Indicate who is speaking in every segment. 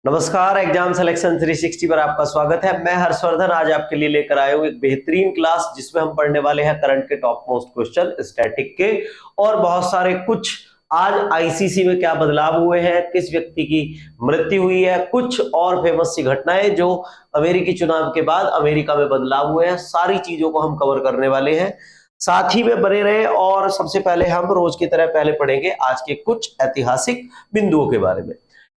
Speaker 1: नमस्कार, exam selection 360 पर आपका स्वागत है। मैं हर्षवर्धन आज आपके लिए लेकर आया हूं एक बेहतरीन क्लास जिसमें हम पढ़ने वाले हैं करंट के टॉप मोस्ट क्वेश्चन स्टैटिक के और बहुत सारे कुछ आज आईसीसी में क्या बदलाव हुए हैं, किस व्यक्ति की मृत्यु हुई है, कुछ और फेमस सी घटनाएं जो अमेरिकी चुनाव के बाद अमेरिका में बदलाव हुए हैं, सारी चीजों को हम कवर करने वाले हैं। साथ ही में बने रहे और सबसे पहले हम रोज की तरह पहले पढ़ेंगे आज के कुछ ऐतिहासिक बिंदुओं के बारे में।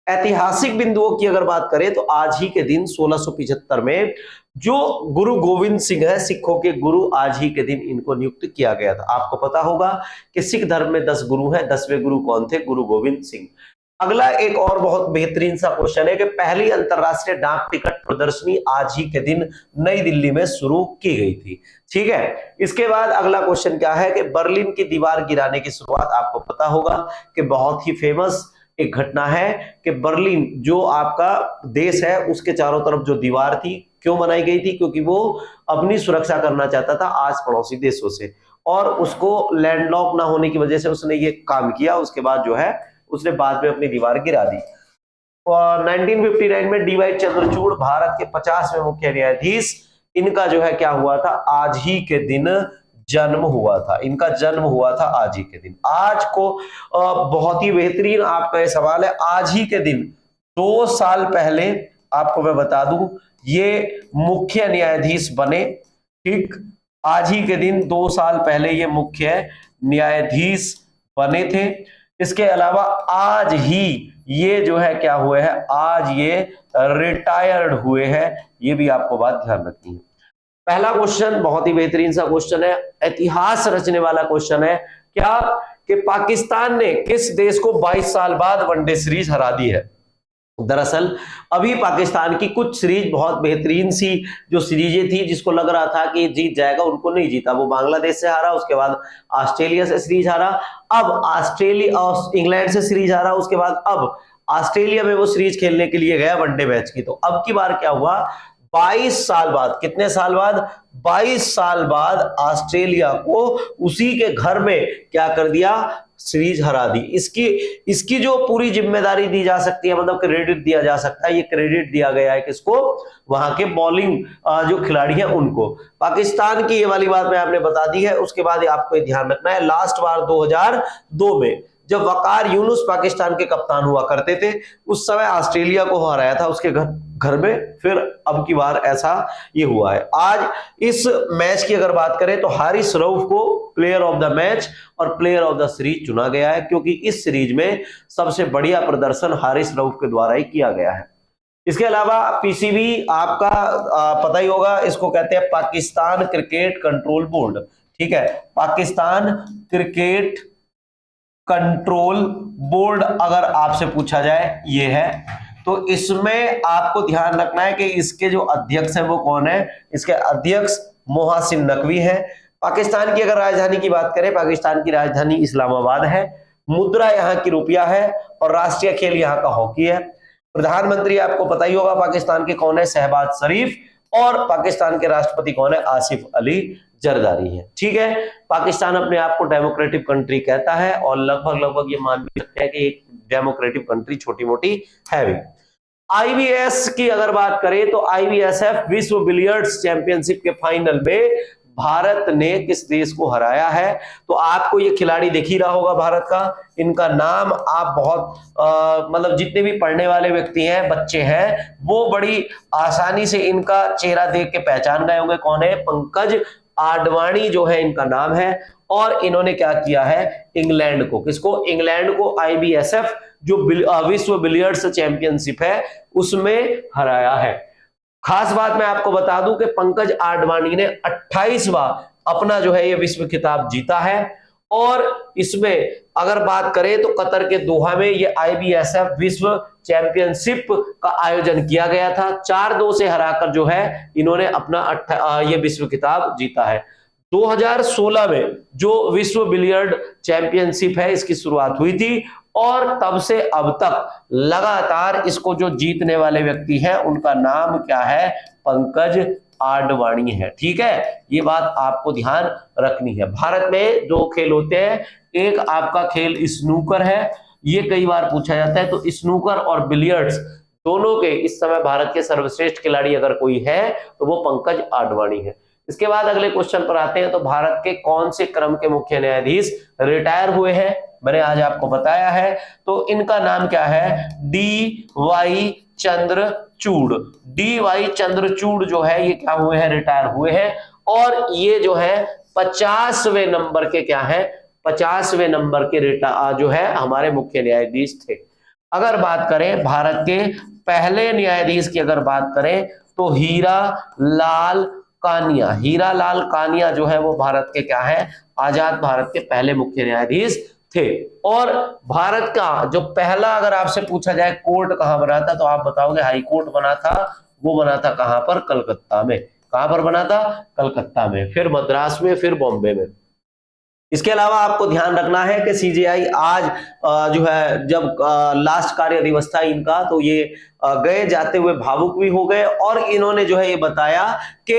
Speaker 1: ऐतिहासिक बिंदुओं की अगर बात करें तो आज ही के दिन 1675 में जो गुरु गोविंद सिंह है, सिखों के गुरु, आज ही के दिन इनको नियुक्त किया गया था। आपको पता होगा कि सिख धर्म में 10 गुरु हैं। 10वें गुरु कौन थे? गुरु गोविंद सिंह। अगला एक और बहुत बेहतरीन सा क्वेश्चन है कि पहली अंतरराष्ट्रीय डाक टिकट प्रदर्शनी आज ही के दिन नई दिल्ली में शुरू की गई थी। ठीक है, इसके बाद अगला क्वेश्चन क्या है कि बर्लिन की दीवार गिराने की शुरुआत, आपको पता होगा कि बहुत ही फेमस एक घटना है कि बर्लिन जो आपका देश है उसके चारों तरफ जो दीवार थी, क्यों बनाई गई थी? क्योंकि वो अपनी सुरक्षा करना चाहता था आस पड़ोसी देशों से, और उसको लैंडलॉक ना होने की वजह से उसने ये काम किया। उसके बाद जो है उसने बाद में अपनी दीवार गिरा दी। और 1959 में डीवाई चंद्रचूड़ भारत के 50वें मुख्य न्यायाधीश, इनका जो है क्या हुआ था? आज ही के दिन जन्म हुआ था। इनका जन्म हुआ था आज ही के दिन। आज को बहुत ही बेहतरीन आपका ये सवाल है। आज ही के दिन 2 साल पहले आपको मैं बता दूं ये मुख्य न्यायाधीश बने। ठीक, आज ही के दिन 2 साल पहले ये मुख्य न्यायाधीश बने थे। इसके अलावा आज ही ये जो है क्या हुए हैं? आज ये रिटायर्ड हुए हैं। ये भी आपको बात ध्यान रखनी है। पहला क्वेश्चन बहुत ही बेहतरीन सा क्वेश्चन है, इतिहास रचने वाला क्वेश्चन है। क्या कि पाकिस्तान ने किस देश को 22 साल बाद वनडे सीरीज हरा दी है? दरअसल अभी पाकिस्तान की कुछ सीरीज बहुत बेहतरीन सी जो सीरीजें थी जिसको लग रहा था कि जीत जाएगा, उनको नहीं जीता। वो बांग्लादेश से हारा, उसके बाद ऑस्ट्रेलिया से सीरीज हारा, अब ऑस्ट्रेलिया और इंग्लैंड से सीरीज हारा, उसके बाद अब ऑस्ट्रेलिया में वो सीरीज खेलने के लिए गया वनडे मैच की। तो अब की बार क्या हुआ? 22 साल बाद, कितने साल बाद? 22 साल बाद ऑस्ट्रेलिया को उसी के घर में क्या कर दिया? सीरीज हरा दी। इसकी जो पूरी जिम्मेदारी दी जा सकती है, मतलब क्रेडिट दिया जा सकता है, ये क्रेडिट दिया गया है किसको? वहां के बॉलिंग जो खिलाड़ी हैं उनको। पाकिस्तान की ये वाली बात मैं आपने बता दी है। उसके बाद आपको ध्यान रखना है, लास्ट बार 2002 में जब वकार यूनुस पाकिस्तान के कप्तान हुआ करते थे, उस समय ऑस्ट्रेलिया को हराया था उसके घर में। फिर अब की बार ऐसा ये हुआ है। आज इस मैच की अगर बात करें तो हारिस रऊफ को प्लेयर ऑफ द मैच और प्लेयर ऑफ द सीरीज चुना गया है, क्योंकि इस सीरीज में सबसे बढ़िया प्रदर्शन हारिस रऊफ के द्वारा ही किया गया है। इसके अलावा पीसीबी आपका पता ही होगा, इसको कहते हैं पाकिस्तान क्रिकेट कंट्रोल बोर्ड। ठीक है, पाकिस्तान क्रिकेट कंट्रोल बोर्ड अगर आपसे पूछा जाए ये है, तो इसमें आपको ध्यान रखना है कि इसके जो अध्यक्ष है वो कौन है? इसके अध्यक्ष मोहसिन नकवी है। पाकिस्तान की अगर राजधानी की बात करें, पाकिस्तान की राजधानी इस्लामाबाद है। मुद्रा यहाँ की रुपया है और राष्ट्रीय खेल यहाँ का हॉकी है। प्रधानमंत्री आपको पता ही होगा पाकिस्तान के कौन है? शहबाज शरीफ। और पाकिस्तान के राष्ट्रपति कौन है? आसिफ अली जरदारी है। ठीक है, पाकिस्तान अपने आप को डेमोक्रेटिक कंट्री कहता है और लगभग ये मान भी सकते हैं कि एक डेमोक्रेटिक कंट्री छोटी मोटी है भी। आईबीएस की अगर बात करें तो आईबीएसएफ विश्व बिलियर्ड्स चैंपियनशिप के फाइनल में भारत ने किस देश को हराया है? तो आपको ये खिलाड़ी दिख ही रहा होगा भारत का। इनका नाम आप बहुत मतलब जितने भी पढ़ने वाले व्यक्ति हैं, बच्चे हैं, वो बड़ी आसानी से इनका चेहरा देख के पहचान गए होंगे। कौन है? पंकज आडवाणी जो है इनका नाम है। और इन्होंने क्या किया है? इंग्लैंड को, किसको? इंग्लैंड को आईबीएसएफ जो विश्व बिलियर्ड्स चैंपियनशिप है उसमें हराया है। खास बात मैं आपको बता दूं कि पंकज आडवाणी ने 28वां अपना जो है ये विश्व खिताब जीता है। और इसमें अगर बात करें तो कतर के दोहा में ये आईबीएसएफ विश्व चैंपियनशिप का आयोजन किया गया था। 4-2 से हराकर जो है इन्होंने अपना ये विश्व खिताब जीता है। 2016 में जो विश्व बिलियर्ड चैंपियनशिप है इसकी शुरुआत हुई थी और तब से अब तक लगातार इसको जो जीतने वाले व्यक्ति हैं उनका नाम क्या है? पंकज आडवाणी है। ठीक है, ये बात आपको ध्यान रखनी है। भारत में 2 खेल होते हैं, एक आपका खेल स्नूकर है, ये कई बार पूछा जाता है। तो स्नूकर और बिलियर्ड्स दोनों के इस समय भारत के सर्वश्रेष्ठ खिलाड़ी अगर कोई है तो वो पंकज आडवाणी है। इसके बाद अगले क्वेश्चन पर आते हैं, तो भारत के कौन से क्रम के मुख्य न्यायाधीश रिटायर हुए हैं? मैंने आज आपको बताया है, तो इनका नाम क्या है? D Y Chandrachud. D Y Chandrachud जो है ये क्या हुए हैं? रिटायर हुए हैं। और ये जो है 50वें नंबर के क्या है? 50वें नंबर के जो है हमारे मुख्य न्यायाधीश थे। अगर बात करें भारत के पहले न्यायाधीश की अगर बात करें तो हीरा लाल कानिया। हीरा लाल कानिया जो है वो भारत के क्या है? आजाद भारत के पहले मुख्य न्यायाधीश थे। और भारत का जो पहला अगर आपसे पूछा जाए कोर्ट कहां बना था, तो आप बताओगे हाई कोर्ट बना था। वो बना था कहां पर? कलकत्ता में। कहां पर बना था? कलकत्ता में, फिर मद्रास में, फिर बॉम्बे में। इसके अलावा आपको ध्यान रखना है कि सीजेआई आज जो है जब लास्ट कार्य दिवस था इनका, तो ये गए जाते हुए भावुक भी हो गए और इन्होंने जो है ये बताया कि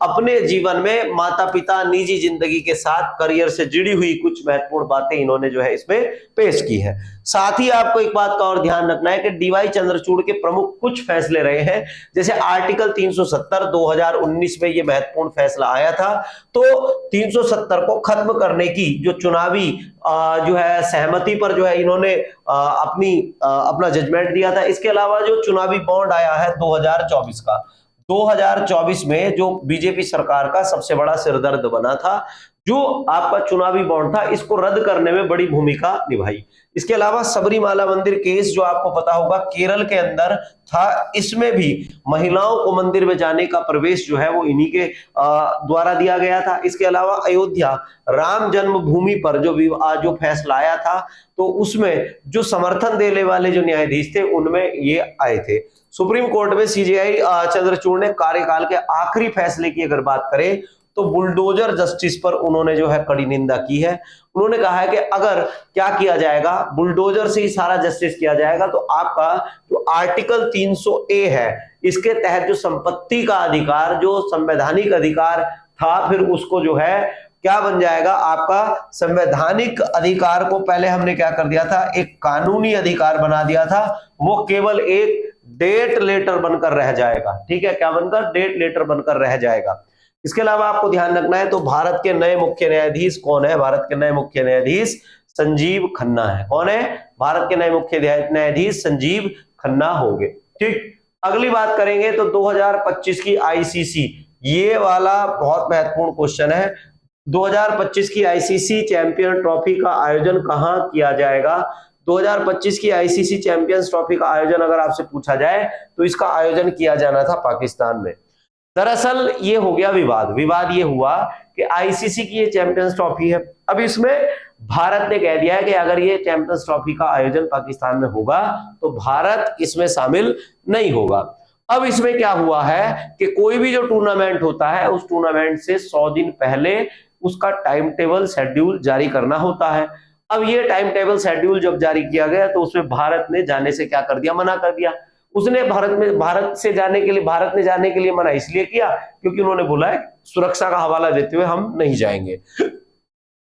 Speaker 1: अपने जीवन में माता पिता, निजी जिंदगी के साथ करियर से जुड़ी हुई कुछ महत्वपूर्ण बातें इन्होंने जो है इसमें पेश की है। साथ ही आपको एक बात का और ध्यान रखना है कि डीवाई चंद्रचूड़ के प्रमुख कुछ फैसले रहे हैं, जैसे आर्टिकल 370 2019 में ये महत्वपूर्ण फैसला आया था। तो 370 को खत्म करने की जो चुनावी जो है सहमति पर जो है इन्होंने अपना जजमेंट दिया था। इसके अलावा जो चुनावी बॉन्ड आया है 2024 का, 2024 में जो बीजेपी सरकार का सबसे बड़ा सिरदर्द बना था, जो आपका चुनावी बॉन्ड था, इसको रद्द करने में बड़ी भूमिका निभाई। इसके अलावा सबरीमाला मंदिर केस जो आपको पता होगा केरल के अंदर था, इसमें भी महिलाओं को मंदिर में जाने का प्रवेश जो है वो इन्हीं के द्वारा दिया गया था। इसके अलावा अयोध्या राम जन्मभूमि पर जो फैसला आया था, तो उसमें जो समर्थन देने वाले जो न्यायाधीश थे उनमें ये आए थे। सुप्रीम कोर्ट में सीजेआई चंद्रचूड़ ने कार्यकाल के आखिरी फैसले की अगर बात करें तो बुलडोजर जस्टिस पर उन्होंने जो है कड़ी निंदा की है। उन्होंने कहा है कि अगर क्या किया जाएगा, बुलडोजर से ही सारा जस्टिस किया जाएगा, तो आपका जो आर्टिकल 300A है इसके तहत जो संपत्ति का अधिकार, जो संवैधानिक अधिकार था, फिर उसको जो है क्या बन जाएगा? आपका संवैधानिक अधिकार को पहले हमने क्या कर दिया था? एक कानूनी अधिकार बना दिया था। वो केवल एक डेट लेटर बनकर रह जाएगा। ठीक है, क्या बनकर? डेट लेटर बनकर रह जाएगा। इसके अलावा आपको ध्यान रखना है, तो भारत के नए मुख्य न्यायाधीश कौन है? भारत के नए मुख्य न्यायाधीश संजीव खन्ना है। कौन है? भारत के नए मुख्य न्यायाधीश संजीव खन्ना होंगे। ठीक, अगली बात करेंगे तो 2025 की आईसीसी, ये वाला बहुत महत्वपूर्ण क्वेश्चन है। 2025 की आईसीसी चैंपियन ट्रॉफी का आयोजन कहां किया जाएगा? 2025 की आईसीसी चैंपियंस ट्रॉफी का आयोजन अगर आपसे पूछा जाए तो इसका आयोजन किया जाना था पाकिस्तान में। दरअसल ये हो गया विवाद ये हुआ कि आईसीसी की ये चैंपियंस ट्रॉफी है। अब इसमें भारत ने कह दिया है कि अगर ये चैंपियंस ट्रॉफी का आयोजन पाकिस्तान में होगा तो भारत इसमें शामिल नहीं होगा। अब इसमें क्या हुआ है कि कोई भी जो टूर्नामेंट होता है उस टूर्नामेंट से 100 दिन पहले उसका टाइम टेबल शेड्यूल जारी करना होता है। अब ये टाइम टेबल शेड्यूल जब जारी किया गया तो उसमें भारत ने जाने से क्या कर दिया? मना कर दिया। उसने भारत ने जाने के लिए मना इसलिए किया क्योंकि उन्होंने बोला है सुरक्षा का हवाला देते हुए हम नहीं जाएंगे।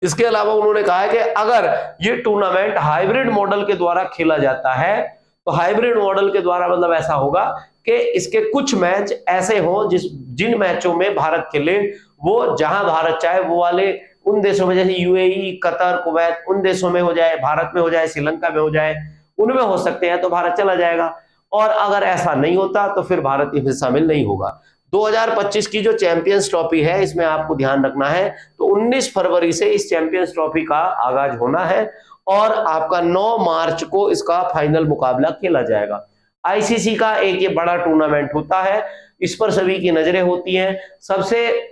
Speaker 1: इसके अलावा उन्होंने कहा है कि अगर ये टूर्नामेंट हाइब्रिड मॉडल के द्वारा खेला जाता है तो हाइब्रिड मॉडल के द्वारा मतलब ऐसा होगा कि इसके कुछ मैच ऐसे हो जिन मैचों में भारत खेले वो जहां भारत चाहे वो वाले उन देशों में, जैसे यूएई, कतर, कुवैत, उन देशों में हो जाए, भारत में हो जाए, श्रीलंका में हो जाए, उनमें हो सकते हैं तो भारत चला जाएगा। और अगर ऐसा नहीं होता तो फिर भारत इसमें शामिल नहीं होगा। 2025 की जो चैंपियंस ट्रॉफी है इसमें आपको ध्यान रखना है, तो 19 फरवरी से इस चैंपियंस ट्रॉफी का आगाज होना है और आपका 9 मार्च को इसका फाइनल मुकाबला खेला जाएगा। आईसीसी का एक ये बड़ा टूर्नामेंट होता है, इस पर सभी की नजरें होती हैं। सबसे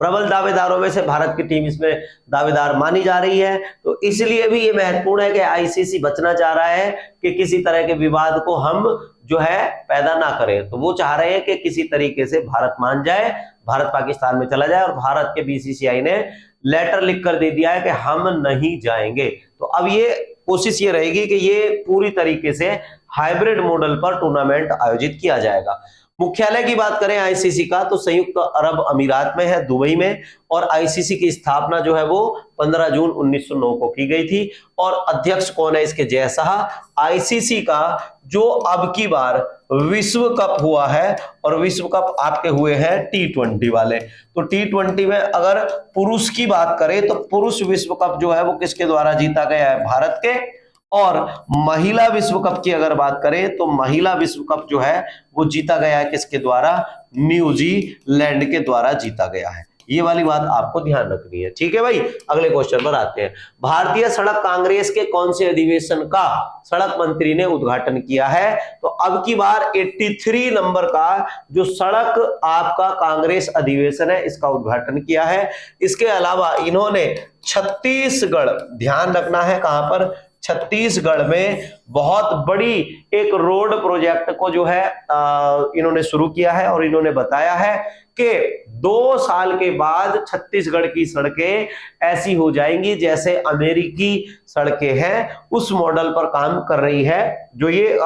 Speaker 1: प्रबल दावेदारों में से भारत की टीम इसमें दावेदार मानी जा रही है, तो इसलिए भी ये महत्वपूर्ण है कि आईसीसी बचना चाह रहा है कि किसी तरह के विवाद को हम जो है पैदा ना करें। तो वो चाह रहे हैं कि किसी तरीके से भारत मान जाए, भारत पाकिस्तान में चला जाए, और भारत के बीसीसीआई ने लेटर लिखकर दे दिया है कि हम नहीं जाएंगे। तो अब ये कोशिश ये रहेगी कि ये पूरी तरीके से हाइब्रिड मॉडल पर टूर्नामेंट आयोजित किया जाएगा। मुख्यालय की बात करें आईसीसी का तो संयुक्त अरब अमीरात में है, दुबई में, और आईसीसी की स्थापना जो है वो 15 जून 1909 को की गई थी। और अध्यक्ष कौन है इसके? जय शाह। आईसीसी का जो अब की बार विश्व कप हुआ है, और विश्व कप आपके हुए हैं T20 वाले। तो T20 में अगर पुरुष की बात करें तो पुरुष विश्व कप जो है वो किसके द्वारा जीता गया है? भारत के। और महिला विश्व कप की अगर बात करें तो महिला विश्व कप जो है वो जीता गया है किसके द्वारा? न्यूजीलैंड के द्वारा जीता गया है। ये वाली बात आपको ध्यान रखनी है, ठीक है भाई। अगले क्वेश्चन पर आते हैं। भारतीय सड़क कांग्रेस के कौन से अधिवेशन का सड़क मंत्री ने उद्घाटन किया है? तो अब की बार 83 नंबर का जो सड़क आपका कांग्रेस अधिवेशन है इसका उद्घाटन किया है। इसके अलावा इन्होंने छत्तीसगढ़, ध्यान रखना है कहां पर? छत्तीसगढ़ में बहुत बड़ी एक रोड प्रोजेक्ट को जो है इन्होंने शुरू किया है, और इन्होंने बताया है कि 2 साल के बाद छत्तीसगढ़ की सड़कें ऐसी हो जाएंगी जैसे अमेरिकी सड़कें हैं, उस मॉडल पर काम कर रही है जो ये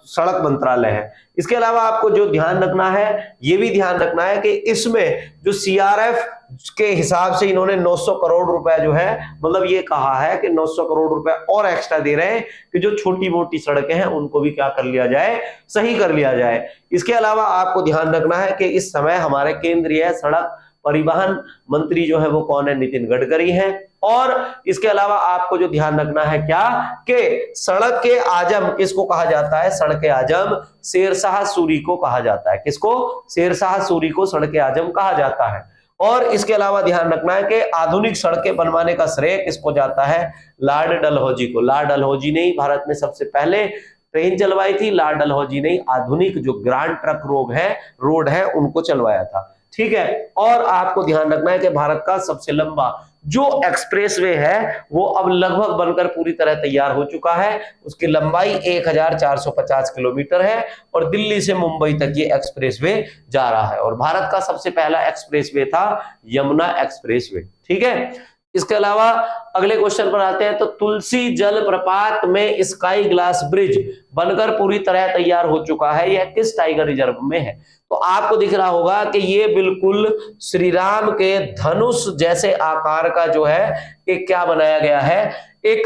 Speaker 1: सड़क मंत्रालय है। इसके अलावा आपको जो ध्यान रखना है, ये भी ध्यान रखना है कि इसमें जो CRF के हिसाब से इन्होंने 900 करोड़ रुपए जो है, मतलब ये कहा है कि 900 करोड़ रुपए और एक्स्ट्रा दे रहे हैं कि जो छोटी मोटी सड़कें हैं उनको भी क्या कर लिया जाए? सही कर लिया जाए। इसके अलावा आपको ध्यान रखना है कि इस समय हमारे केंद्रीय सड़क परिवहन मंत्री जो है वो कौन है? नितिन गडकरी हैं। और इसके अलावा आपको जो ध्यान रखना है क्या, कि सड़क के आजम किसको कहा जाता है? सड़क के आजम शेरशाह सूरी को कहा जाता है। किसको? शेरशाह सूरी को सड़क के आजम कहा जाता है। और इसके अलावा ध्यान रखना है कि आधुनिक सड़कें बनवाने का श्रेय किसको जाता है? लॉर्ड डलहौजी को। लॉर्ड डलहौजी ने ही भारत में सबसे पहले ट्रेन चलवाई थी, लॉर्ड डलहौजी ने आधुनिक जो ग्रांड ट्रक रोड है उनको चलवाया था, ठीक है। और आपको ध्यान रखना है कि भारत का सबसे लंबा जो एक्सप्रेसवे है वो अब लगभग बनकर पूरी तरह तैयार हो चुका है। उसकी लंबाई 1450 किलोमीटर है, और दिल्ली से मुंबई तक ये एक्सप्रेसवे जा रहा है। और भारत का सबसे पहला एक्सप्रेसवे था यमुना एक्सप्रेसवे, ठीक है। इसके अलावा अगले क्वेश्चन पर आते हैं। तो तुलसी जल प्रपात में स्काई ग्लास ब्रिज बनकर पूरी तरह तैयार हो चुका है, यह किस टाइगर रिजर्व में है? तो आपको दिख रहा होगा कि ये बिल्कुल श्री राम के धनुष जैसे आकार का जो है एक क्या बनाया गया है? एक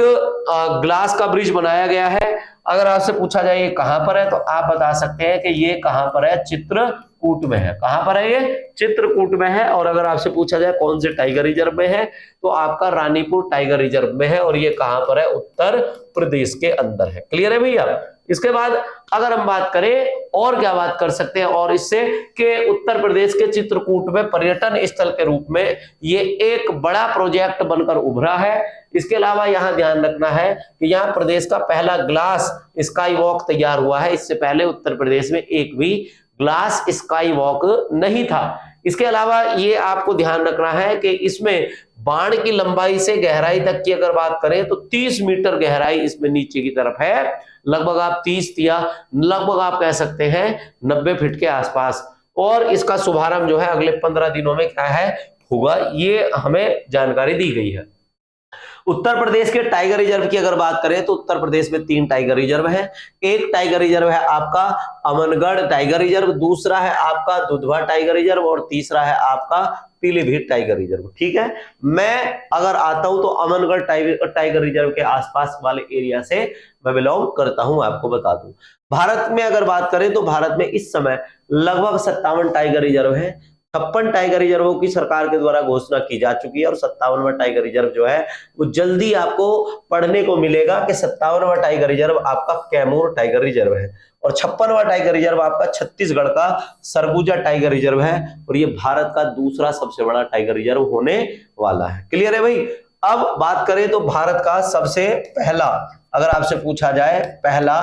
Speaker 1: ग्लास का ब्रिज बनाया गया है। अगर आपसे पूछा जाए ये कहां पर है तो आप बता सकते हैं कि ये कहां पर है? चित्रकूट में है। कहां पर है ये? चित्रकूट में है। और अगर आपसे पूछा जाए कौन से टाइगर रिजर्व में है तो आपका रानीपुर टाइगर रिजर्व में है, और ये कहां पर है? उत्तर प्रदेश के अंदर है। क्लियर है भैया? इसके बाद अगर हम बात करें और क्या बात कर सकते हैं और इससे, कि उत्तर प्रदेश के चित्रकूट में पर्यटन स्थल के रूप में ये एक बड़ा प्रोजेक्ट बनकर उभरा है। इसके अलावा यहां ध्यान रखना है कि यहां प्रदेश का पहला ग्लास स्काई वॉक तैयार हुआ है। इससे पहले उत्तर प्रदेश में एक भी ग्लास स्काई वॉक नहीं था। इसके अलावा ये आपको ध्यान रखना है कि इसमें बाण की लंबाई से गहराई तक की अगर बात करें तो 30 मीटर गहराई इसमें नीचे की तरफ है। लगभग आप 30 या लगभग आप कह सकते हैं 90 फीट के आसपास। और इसका शुभारंभ जो है अगले 15 दिनों में क्या है? होगा। ये हमें जानकारी दी गई है। उत्तर प्रदेश के टाइगर रिजर्व की अगर बात करें तो उत्तर प्रदेश में 3 टाइगर रिजर्व है। एक टाइगर रिजर्व है आपका अमनगढ़ टाइगर रिजर्व, दूसरा है आपका दुधवा टाइगर रिजर्व, और तीसरा है आपका पीलीभीत टाइगर रिजर्व, ठीक है। मैं अगर आता हूं तो अमनगढ़ टाइगर रिजर्व के आसपास वाले एरिया से मैं बिलोंग करता हूं, आपको बता दूं। भारत में अगर बात करें तो भारत में इस समय लगभग 57 टाइगर रिजर्व है। 56 टाइगर रिजर्वों की सरकार के द्वारा घोषणा की जा चुकी है, और 57वां टाइगर रिजर्व जो है वो जल्दी आपको पढ़ने को मिलेगा कि 57वां टाइगर रिजर्व आपका कैमूर टाइगर रिजर्व है, और 56वां टाइगर रिजर्व आपका छत्तीसगढ़ का सरगुजा टाइगर रिजर्व है, और ये भारत का दूसरा सबसे बड़ा टाइगर रिजर्व होने वाला है। क्लियर है भाई? अब बात करें तो भारत का सबसे पहला, अगर आपसे पूछा जाए पहला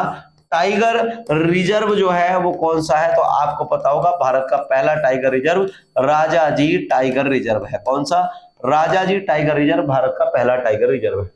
Speaker 1: टाइगर रिजर्व जो है वो कौन सा है, तो आपको पता होगा भारत का पहला tiger reserve Rajaji tiger reserve है। कौन सा? राजाजी टाइगर रिजर्व भारत का पहला टाइगर रिजर्व है।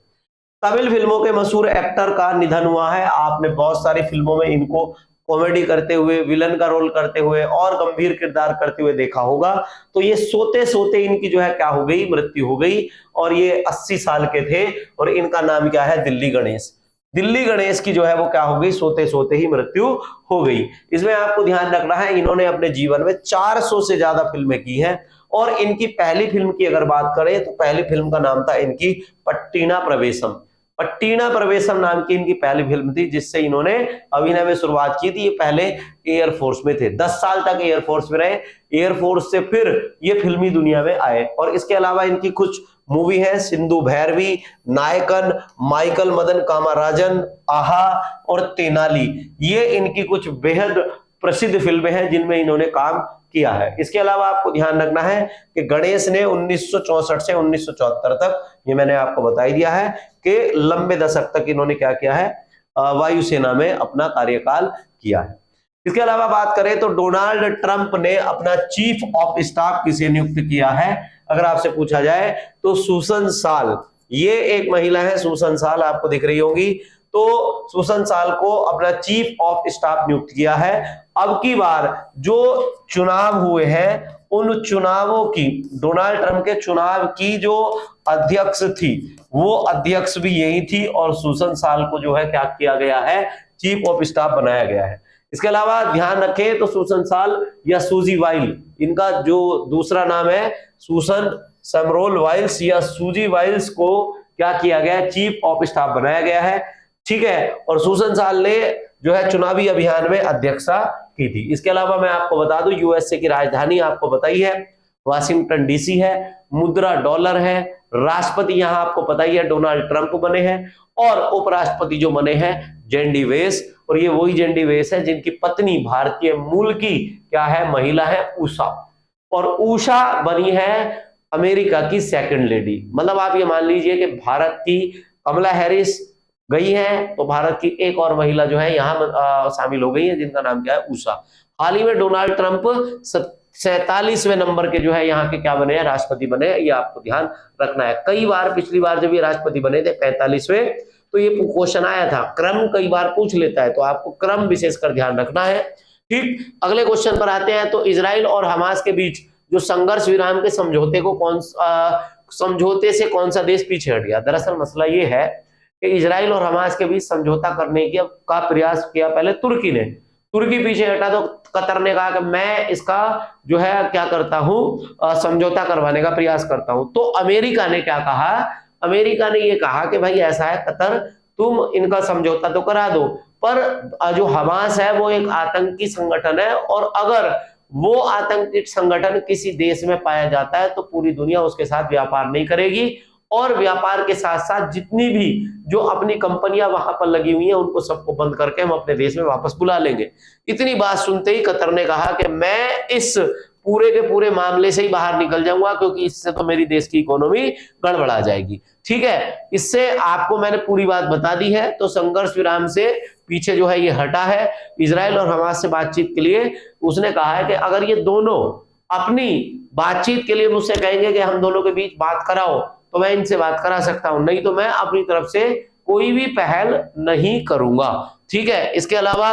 Speaker 1: तमिल फिल्मों के मशहूर एक्टर का निधन हुआ है। आपने बहुत सारी फिल्मों में इनको कॉमेडी करते हुए, विलन का रोल करते हुए और गंभीर किरदार करते हुए देखा होगा। तो ये सोते सोते इनकी जो है क्या हो गई? मृत्यु हो गई, और ये 80 साल के थे, और इनका नाम क्या है? दिल्ली गणेश। दिल्ली गणेश की जो है वो क्या हो गई? सोते सोते ही मृत्यु हो गई। इसमें आपको ध्यान रखना है इन्होंने अपने जीवन में 400 से ज्यादा फिल्में की हैं, और इनकी पहली फिल्म की अगर बात करें तो पहली फिल्म का नाम था इनकी पट्टीना प्रवेशम। पट्टीना प्रवेशम नाम की इनकी पहली फिल्म थी जिससे इन्होंने अभिनय में शुरुआत की थी। ये पहले एयरफोर्स में थे, 10 साल तक एयरफोर्स में रहे, एयरफोर्स से फिर ये फिल्मी दुनिया में आए। और इसके अलावा इनकी कुछ मूवी है, सिंधु भैरवी, नायकन, माइकल मदन कामाराजन, आहा और तेनाली, ये इनकी कुछ बेहद प्रसिद्ध फिल्में हैं जिनमें इन्होंने काम किया है। इसके अलावा आपको ध्यान रखना है कि गणेश ने 1964 से 1974 तक, ये मैंने आपको बता ही दिया है कि लंबे दशक तक इन्होंने क्या किया है, वायुसेना में अपना कार्यकाल किया है। इसके अलावा बात करें तो डोनाल्ड ट्रंप ने अपना चीफ ऑफ स्टाफ किसे नियुक्त किया है, अगर आपसे पूछा जाए तो सुसन साल, ये एक महिला है, सुसन साल आपको दिख रही होंगी, तो सुसन साल को अपना चीफ ऑफ स्टाफ नियुक्त किया है। अब की बार जो चुनाव हुए हैं उन चुनावों की, डोनाल्ड ट्रंप के चुनाव की जो अध्यक्ष थी वो अध्यक्ष भी यही थी और सुसन साल को जो है क्या किया गया है, चीफ ऑफ स्टाफ बनाया गया है। इसके अलावा ध्यान रखें तो सुसन साल या सूजी वाइल, इनका जो दूसरा नाम है सुसन समरोल वाइल्स या सूजी वाइल्स, को क्या किया गया है, चीफ ऑफ स्टाफ बनाया गया है। ठीक है, और सुसन साल ने जो है चुनावी अभियान में अध्यक्षता की थी। इसके अलावा मैं आपको बता दूं यूएसए की राजधानी आपको बताई है, वाशिंगटन डीसी है, मुद्रा डॉलर है, राष्ट्रपति यहां आपको पता ही है डोनाल्ड ट्रंप बने हैं, और उपराष्ट्रपति जो बने हैं जेंडी वेस, और ये वही जेंडी वेस है जिनकी पत्नी भारतीय मूल की क्या है, महिला है, उषा, और उषा बनी है अमेरिका की सेकंड लेडी। मतलब आप ये मान लीजिए कि भारत की कमला हैरिस गई है तो भारत की एक और महिला जो है यहाँ शामिल हो गई है जिनका नाम क्या है, उषा। हाल ही में डोनाल्ड ट्रंप 47वें नंबर के जो है यहाँ के क्या बने हैं, राष्ट्रपति बने हैं, ये आपको ध्यान रखना है। कई बार पिछली बार जब ये राष्ट्रपति बने थे 45वें, तो ये क्वेश्चन आया था, क्रम कई बार पूछ लेता है, तो आपको क्रम विशेषकर ध्यान रखना है। ठीक, अगले क्वेश्चन पर आते हैं। तो इजराइल और हमास के बीच जो संघर्ष विराम के समझौते को समझौते से कौन सा देश पीछे हट गया? दरअसल मसला ये है कि इजराइल और हमास के बीच समझौता करने का प्रयास किया पहले तुर्की ने, तुर्की पीछे हटा तो कतर ने कहा कि मैं इसका जो है क्या करता हूं, समझौता करवाने का प्रयास करता हूं। तो अमेरिका ने क्या कहा, अमेरिका ने ये कहा कि भाई ऐसा है कतर, तुम इनका समझौता तो करा दो, पर जो हमास है वो एक आतंकी संगठन है, और अगर वो आतंकी संगठन किसी देश में पाया जाता है तो पूरी दुनिया उसके साथ व्यापार नहीं करेगी, और व्यापार के साथ साथ जितनी भी जो अपनी कंपनियां वहां पर लगी हुई हैं उनको सबको बंद करके हम अपने देश में वापस बुला लेंगे। इतनी बात सुनते ही कतर ने कहा कि मैं इस पूरे के पूरे मामले से ही बाहर निकल जाऊंगा, क्योंकि इससे तो मेरी देश की इकोनॉमी गड़बड़ा जाएगी। ठीक है, इससे आपको मैंने पूरी बात बता दी है। तो संघर्ष विराम से पीछे जो है ये हटा है इजराइल और हमास से बातचीत के लिए। उसने कहा है कि अगर ये दोनों अपनी बातचीत के लिए मुझसे कहेंगे कि हम दोनों के बीच बात कराओ, तो मैं इनसे बात करा सकता हूं, नहीं तो मैं अपनी तरफ से कोई भी पहल नहीं करूंगा। ठीक है, इसके अलावा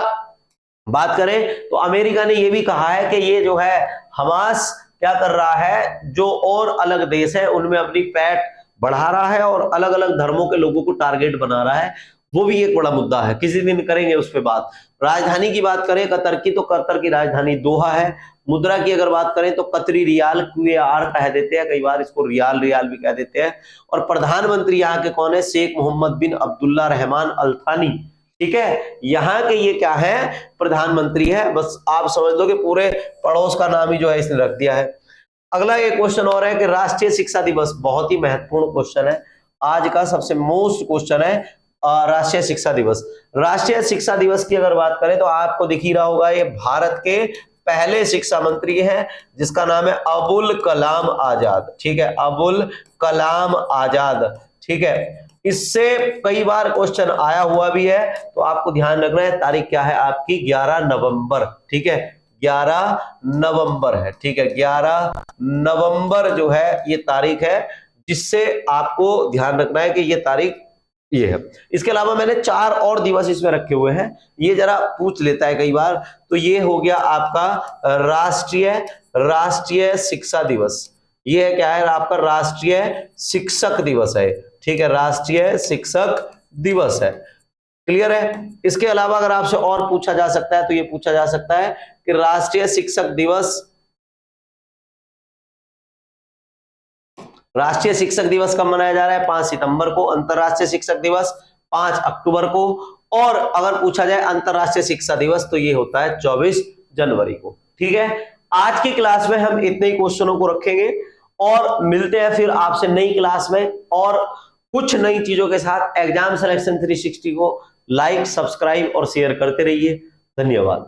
Speaker 1: बात करें तो अमेरिका ने यह भी कहा है कि ये जो है हमास क्या कर रहा है, जो और अलग देश है उनमें अपनी पैठ बढ़ा रहा है और अलग अलग धर्मों के लोगों को टारगेट बना रहा है, वो भी एक बड़ा मुद्दा है, किसी दिन करेंगे उस पर बात। राजधानी की बात करें कतर की, तो कतर की राजधानी दोहा है। मुद्रा की अगर बात करें तो कतरी रियाल, QAR कह देते हैं, कई बार इसको रियाल रियाल भी कह देते हैं। और प्रधानमंत्री यहाँ के कौन है, शेख मोहम्मद बिन अब्दुल्ला रहमान अल थानी। ठीक है, यहाँ के ये क्या है, प्रधानमंत्री है। बस आप समझ लो कि पूरे पड़ोस का नाम ही जो है इसने रख दिया है। अगला एक क्वेश्चन और है कि राष्ट्रीय शिक्षा दिवस, बहुत ही महत्वपूर्ण क्वेश्चन है, आज का सबसे मोस्ट क्वेश्चन है राष्ट्रीय शिक्षा दिवस। राष्ट्रीय शिक्षा दिवस की अगर बात करें तो आपको दिख ही रहा होगा, ये भारत के पहले शिक्षा मंत्री हैं जिसका नाम है अबुल कलाम आजाद। ठीक है, अबुल कलाम आजाद। ठीक है, इससे कई बार क्वेश्चन आया हुआ भी है, तो आपको ध्यान रखना है। तारीख क्या है आपकी, 11 नवंबर। ठीक है, 11 नवंबर है। ठीक है, 11 नवंबर जो है ये तारीख है, जिससे आपको ध्यान रखना है कि ये तारीख ये है। इसके अलावा मैंने 4 और दिवस इसमें रखे हुए हैं, ये जरा पूछ लेता है कई बार। तो ये हो गया आपका राष्ट्रीय शिक्षा दिवस, ये है क्या है आपका, राष्ट्रीय शिक्षक दिवस है। ठीक है, राष्ट्रीय शिक्षक दिवस है। क्लियर है। इसके अलावा अगर आपसे और पूछा जा सकता है तो ये पूछा जा सकता है कि राष्ट्रीय शिक्षक दिवस कब मनाया जा रहा है? 5 सितंबर को। अंतरराष्ट्रीय शिक्षक दिवस 5 अक्टूबर को। और अगर पूछा जाए अंतरराष्ट्रीय शिक्षा दिवस तो ये होता है 24 जनवरी को। ठीक है, आज की क्लास में हम इतने ही क्वेश्चनों को रखेंगे और मिलते हैं फिर आपसे नई क्लास में और कुछ नई चीजों के साथ। एग्जाम सिलेक्शन 360 को लाइक, सब्सक्राइब और शेयर करते रहिए। धन्यवाद।